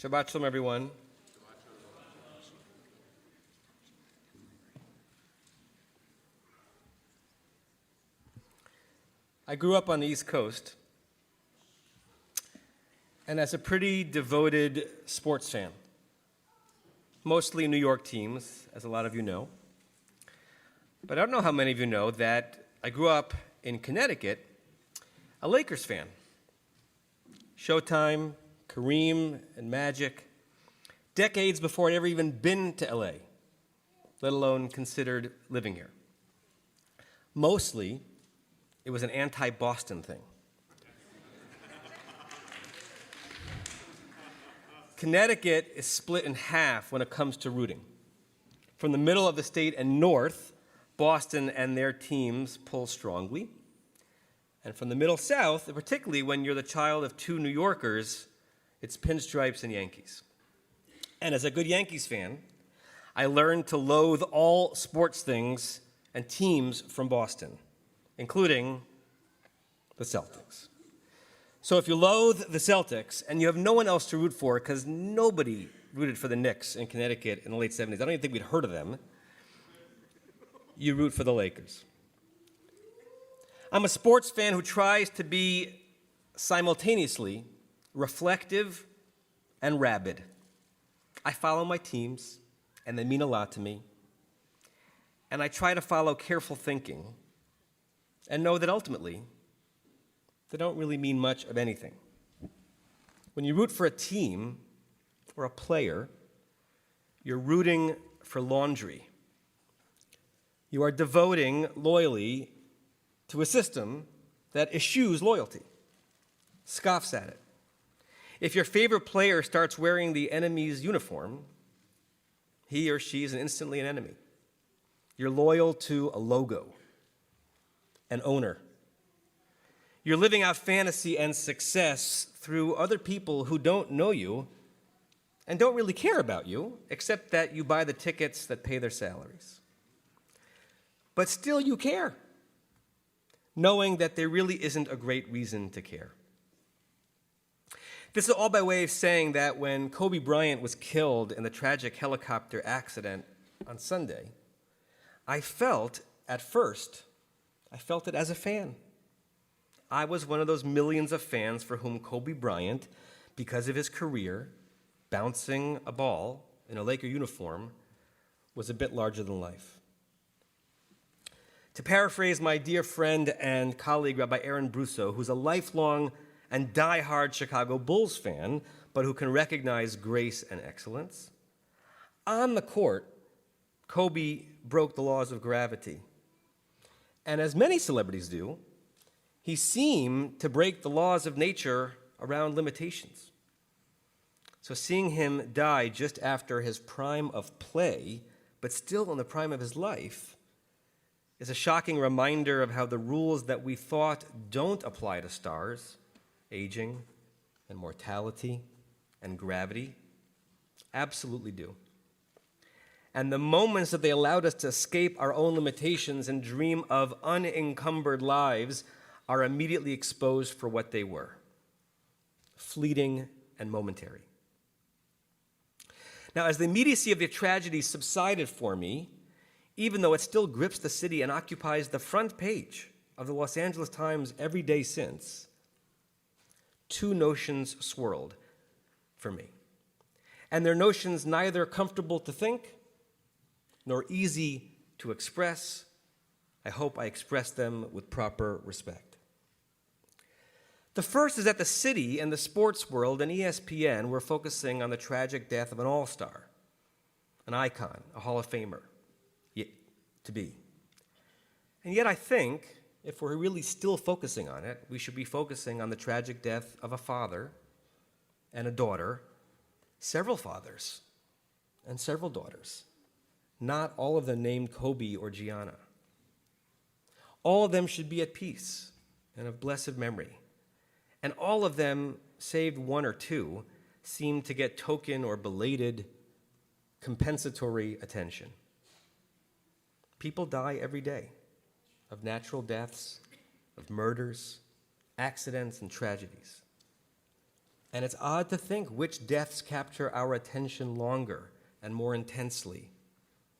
Shabbat shalom, everyone. I grew up on the East Coast, and as a pretty devoted sports fan, mostly New York teams, as a lot of you know. But I don't know how many of you know that I grew up in Connecticut, a Lakers fan. Showtime, Kareem, and Magic, decades before I'd ever even been to LA, let alone considered living here. Mostly, it was an anti-Boston thing. Connecticut is split in half when it comes to rooting. From the middle of the state and north, Boston and their teams pull strongly. And from the middle south, particularly when you're the child of two New Yorkers, it's pinstripes and Yankees. And as a good Yankees fan, I learned to loathe all sports things and teams from Boston, including the Celtics. So if you loathe the Celtics and you have no one else to root for, because nobody rooted for the Knicks in Connecticut in the late 70s, I don't even think we'd heard of them, you root for the Lakers. I'm a sports fan who tries to be simultaneously reflective and rabid. I follow my teams, and they mean a lot to me. And I try to follow careful thinking and know that ultimately, they don't really mean much of anything. When you root for a team or a player, you're rooting for laundry. You are devoting loyally to a system that eschews loyalty, scoffs at it. If your favorite player starts wearing the enemy's uniform, he or she is instantly an enemy. You're loyal to a logo, an owner. You're living out fantasy and success through other people who don't know you and don't really care about you, except that you buy the tickets that pay their salaries. But still you care, knowing that there really isn't a great reason to care. This is all by way of saying that when Kobe Bryant was killed in the tragic helicopter accident on Sunday, I felt it as a fan. I was one of those millions of fans for whom Kobe Bryant, because of his career, bouncing a ball in a Laker uniform, was a bit larger than life. To paraphrase my dear friend and colleague, Rabbi Aaron Brusso, who's a lifelong and die-hard Chicago Bulls fan, but who can recognize grace and excellence, on the court, Kobe broke the laws of gravity. And as many celebrities do, he seemed to break the laws of nature around limitations. So seeing him die just after his prime of play, but still in the prime of his life, is a shocking reminder of how the rules that we thought don't apply to stars, aging and mortality and gravity, absolutely do. And the moments that they allowed us to escape our own limitations and dream of unencumbered lives are immediately exposed for what they were, fleeting and momentary. Now, as the immediacy of the tragedy subsided for me, even though it still grips the city and occupies the front page of the Los Angeles Times every day since, two notions swirled for me. And they're notions neither comfortable to think nor easy to express. I hope I express them with proper respect. The first is that the city and the sports world and ESPN were focusing on the tragic death of an all-star, an icon, a Hall of Famer, to be. And yet I think, if we're really still focusing on it, we should be focusing on the tragic death of a father and a daughter, several fathers and several daughters, not all of them named Kobe or Gianna. All of them should be at peace and of blessed memory. And all of them, save one or two, seem to get token or belated compensatory attention. People die every day of natural deaths, of murders, accidents, and tragedies. And it's odd to think which deaths capture our attention longer and more intensely,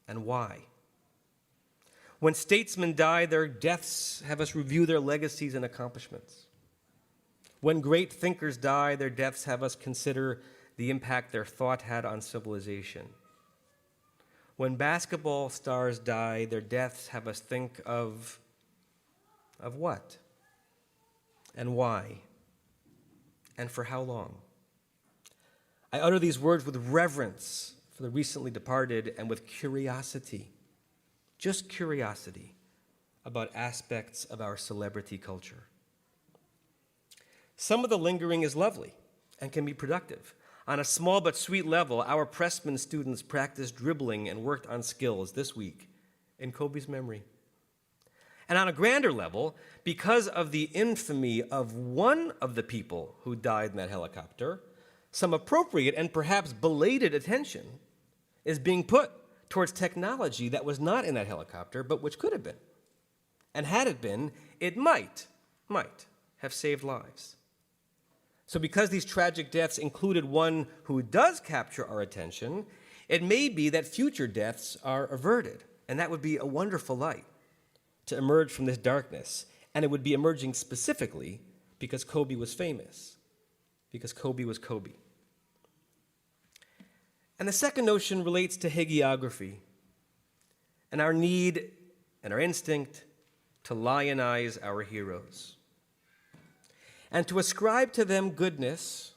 and why. When statesmen die, their deaths have us review their legacies and accomplishments. When great thinkers die, their deaths have us consider the impact their thought had on civilization. When basketball stars die, their deaths have us think of what? And why? And for how long? I utter these words with reverence for the recently departed and with curiosity, just curiosity, about aspects of our celebrity culture. Some of the lingering is lovely and can be productive. On a small but sweet level, our Pressman students practiced dribbling and worked on skills this week in Kobe's memory. And on a grander level, because of the infamy of one of the people who died in that helicopter, some appropriate and perhaps belated attention is being put towards technology that was not in that helicopter, but which could have been. And had it been, it might have saved lives. So because these tragic deaths included one who does capture our attention, it may be that future deaths are averted, and that would be a wonderful light to emerge from this darkness. And it would be emerging specifically because Kobe was famous, because Kobe was Kobe. And the second notion relates to hagiography and our need and our instinct to lionize our heroes and to ascribe to them goodness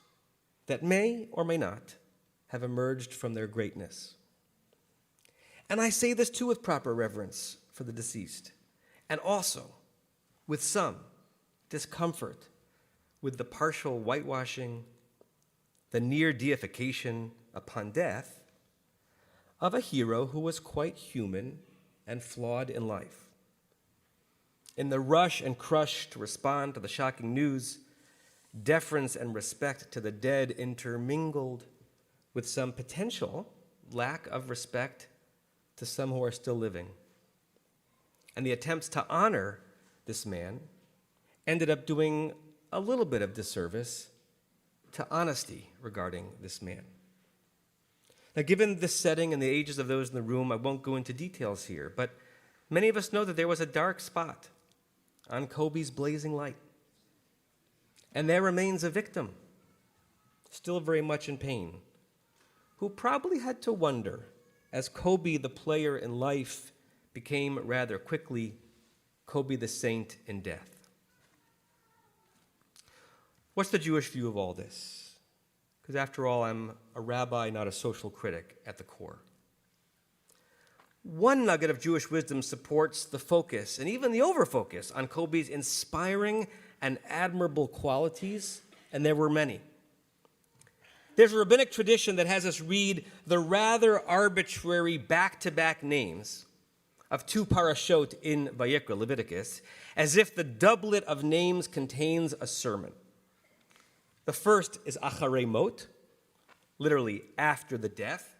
that may or may not have emerged from their greatness. And I say this too with proper reverence for the deceased, and also with some discomfort with the partial whitewashing, the near deification upon death of a hero who was quite human and flawed in life. In the rush and crush to respond to the shocking news, deference and respect to the dead intermingled with some potential lack of respect to some who are still living. And the attempts to honor this man ended up doing a little bit of disservice to honesty regarding this man. Now, given the setting and the ages of those in the room, I won't go into details here, but many of us know that there was a dark spot on Kobe's blazing light. And there remains a victim, still very much in pain, who probably had to wonder, as Kobe the player in life became rather quickly Kobe the saint in death. What's the Jewish view of all this? Because after all, I'm a rabbi, not a social critic at the core. One nugget of Jewish wisdom supports the focus, and even the overfocus, on Kobe's inspiring and admirable qualities, and there were many. There's a rabbinic tradition that has us read the rather arbitrary back-to-back names of two parashot in Vayikra, Leviticus, as if the doublet of names contains a sermon. The first is Acharei Mot, literally after the death,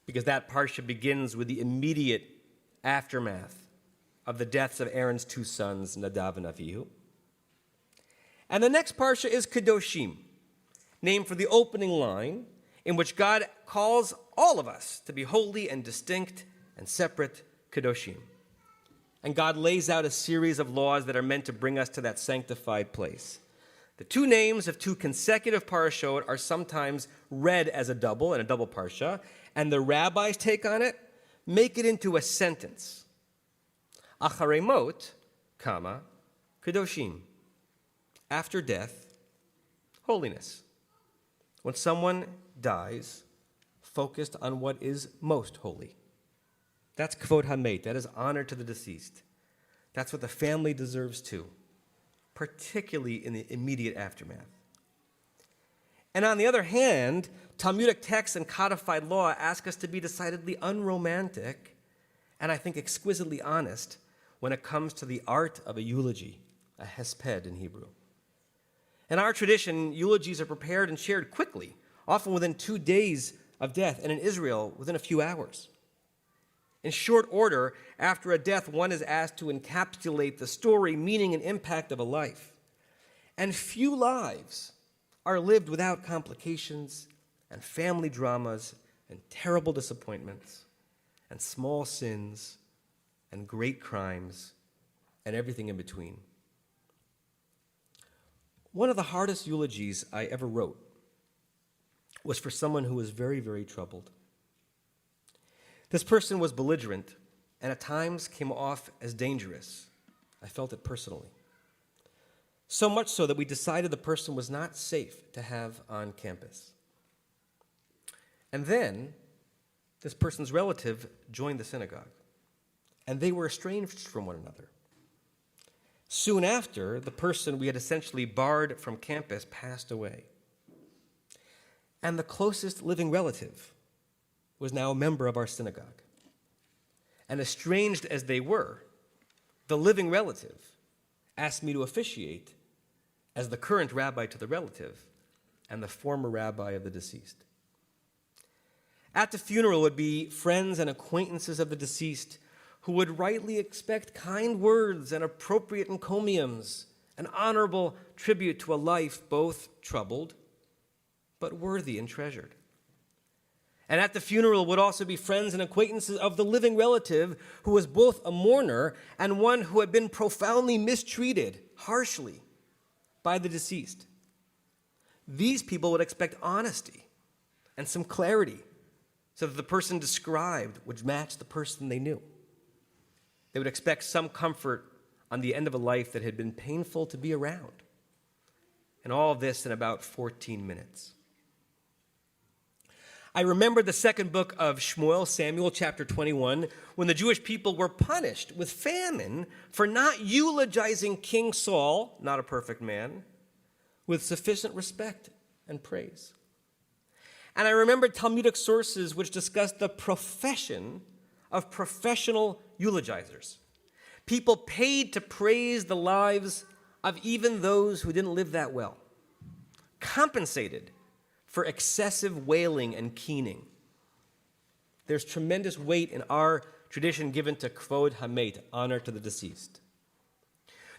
because that parsha begins with the immediate aftermath of the deaths of Aaron's two sons, Nadav and Avihu. And the next parsha is Kedoshim, named for the opening line, in which God calls all of us to be holy and distinct and separate Kedoshim. And God lays out a series of laws that are meant to bring us to that sanctified place. The two names of two consecutive parashot are sometimes read as a double in a double parsha, and the rabbis take on it, make it into a sentence. Acharei Mot, comma, Kedoshim. After death, holiness. When someone dies, focused on what is most holy. That's Kvod HaMet. That is honor to the deceased. That's what the family deserves too, particularly in the immediate aftermath. And on the other hand, Talmudic texts and codified law ask us to be decidedly unromantic and I think exquisitely honest when it comes to the art of a eulogy, a hesped in Hebrew. In our tradition, eulogies are prepared and shared quickly, often within 2 days of death, and in Israel, within a few hours. In short order, after a death, one is asked to encapsulate the story, meaning, and impact of a life. And few lives are lived without complications and family dramas and terrible disappointments and small sins and great crimes and everything in between. One of the hardest eulogies I ever wrote was for someone who was very, very troubled. This person was belligerent and at times came off as dangerous. I felt it personally. So much so that we decided the person was not safe to have on campus. And then this person's relative joined the synagogue, and they were estranged from one another. Soon after, the person we had essentially barred from campus passed away. And the closest living relative was now a member of our synagogue. And estranged as they were, the living relative asked me to officiate as the current rabbi to the relative and the former rabbi of the deceased. At the funeral would be friends and acquaintances of the deceased who would rightly expect kind words and appropriate encomiums, an honorable tribute to a life both troubled but worthy and treasured. And at the funeral would also be friends and acquaintances of the living relative who was both a mourner and one who had been profoundly mistreated, harshly, by the deceased. These people would expect honesty and some clarity so that the person described would match the person they knew. They would expect some comfort on the end of a life that had been painful to be around. And all of this in about 14 minutes. I remember the second book of Shmuel, Samuel, chapter 21, when the Jewish people were punished with famine for not eulogizing King Saul, not a perfect man, with sufficient respect and praise. And I remember Talmudic sources which discuss the profession of professional eulogizers, people paid to praise the lives of even those who didn't live that well, compensated for excessive wailing and keening. There's tremendous weight in our tradition given to kvod hamet, honor to the deceased.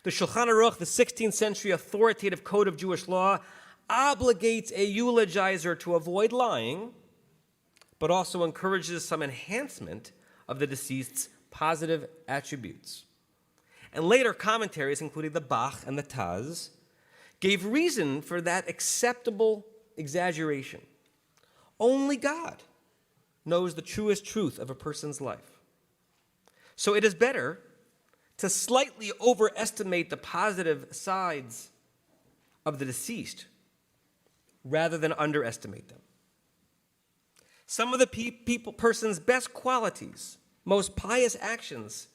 The Shulchan Aruch, the 16th century authoritative code of Jewish law, obligates a eulogizer to avoid lying, but also encourages some enhancement of the deceased's positive attributes. And later commentaries, including the Bach and the Taz, gave reason for that acceptable exaggeration. Only God knows the truest truth of a person's life. So it is better to slightly overestimate the positive sides of the deceased rather than underestimate them. Some of the person's best qualities, most pious actions,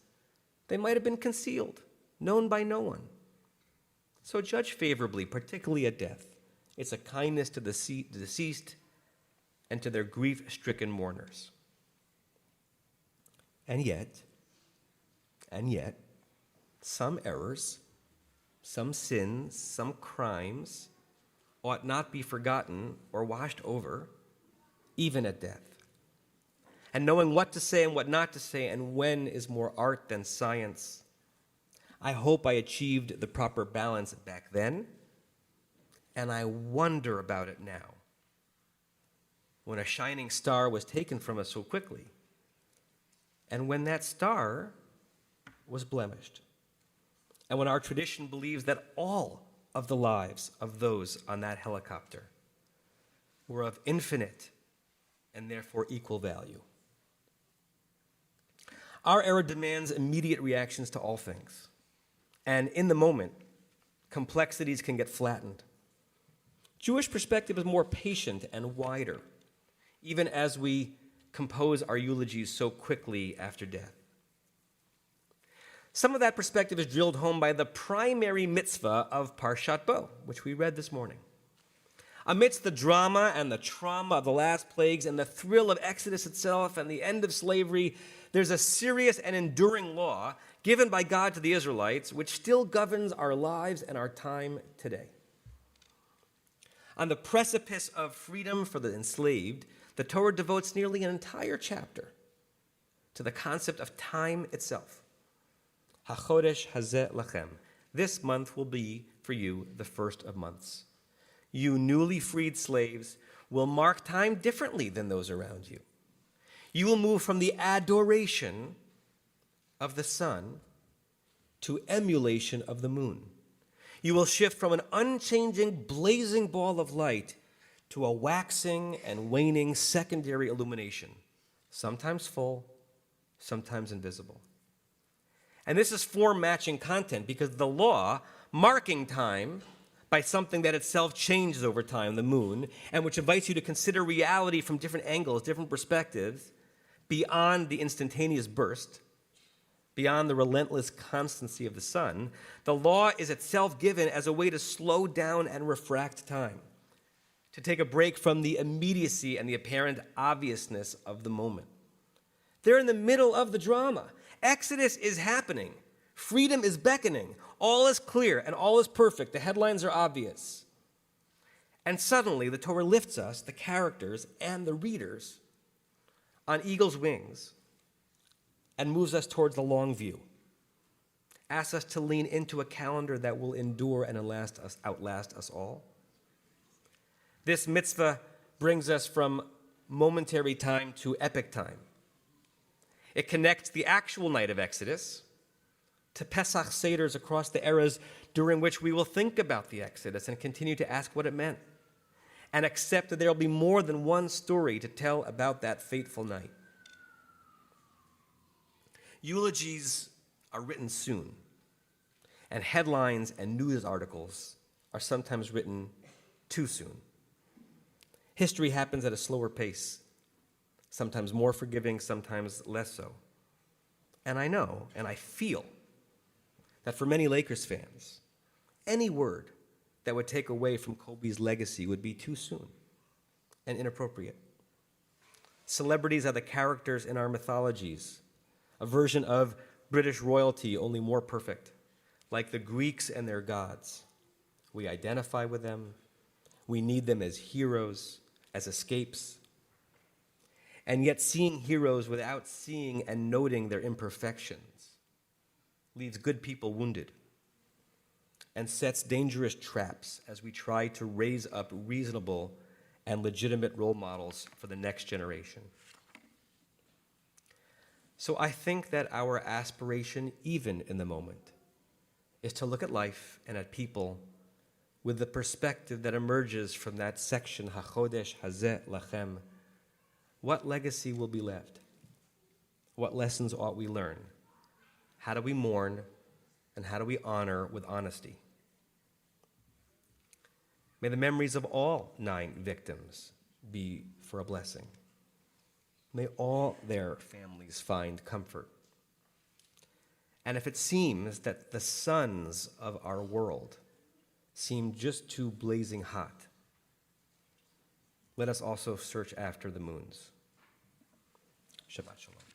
they might have been concealed, known by no one. So judge favorably, particularly at death. It's a kindness to the deceased and to their grief-stricken mourners. And yet, some errors, some sins, some crimes ought not be forgotten or washed over, even at death. And knowing what to say and what not to say and when is more art than science. I hope I achieved the proper balance back then, and I wonder about it now, when a shining star was taken from us so quickly, and when that star was blemished, and when our tradition believes that all of the lives of those on that helicopter were of infinite and therefore equal value. Our era demands immediate reactions to all things, and in the moment, complexities can get flattened. Jewish perspective is more patient and wider, even as we compose our eulogies so quickly after death. Some of that perspective is drilled home by the primary mitzvah of Parshat Bo, which we read this morning. Amidst the drama and the trauma of the last plagues and the thrill of Exodus itself and the end of slavery, there's a serious and enduring law given by God to the Israelites which still governs our lives and our time today. On the precipice of freedom for the enslaved, the Torah devotes nearly an entire chapter to the concept of time itself. HaChodesh hazeh lachem. This month will be for you the first of months. You newly freed slaves will mark time differently than those around you. You will move from the adoration of the sun to emulation of the moon. You will shift from an unchanging, blazing ball of light to a waxing and waning secondary illumination, sometimes full, sometimes invisible. And this is form-matching content because the law, marking time by something that itself changes over time, the moon, and which invites you to consider reality from different angles, different perspectives, beyond the instantaneous burst, beyond the relentless constancy of the sun, the law is itself given as a way to slow down and refract time, to take a break from the immediacy and the apparent obviousness of the moment. They're in the middle of the drama. Exodus is happening. Freedom is beckoning. All is clear and all is perfect. The headlines are obvious. And suddenly the Torah lifts us, the characters and the readers, on eagle's wings and moves us towards the long view. Asks us to lean into a calendar that will endure and outlast us all. This mitzvah brings us from momentary time to epic time. It connects the actual night of Exodus to Pesach Seders across the eras during which we will think about the Exodus and continue to ask what it meant and accept that there will be more than one story to tell about that fateful night. Eulogies are written soon, and headlines and news articles are sometimes written too soon. History happens at a slower pace, sometimes more forgiving, sometimes less so. And I know, and I feel, that for many Lakers fans, any word that would take away from Kobe's legacy would be too soon and inappropriate. Celebrities are the characters in our mythologies, a version of British royalty, only more perfect, like the Greeks and their gods. We identify with them. We need them as heroes, as escapes. And yet seeing heroes without seeing and noting their imperfections leaves good people wounded and sets dangerous traps as we try to raise up reasonable and legitimate role models for the next generation. So I think that our aspiration, even in the moment, is to look at life and at people with the perspective that emerges from that section, HaChodesh Hazeh Lachem. What legacy will be left? What lessons ought we learn? How do we mourn, and how do we honor with honesty? May the memories of all 9 victims be for a blessing. May all their families find comfort. And if it seems that the suns of our world seem just too blazing hot, let us also search after the moons. Shabbat Shalom.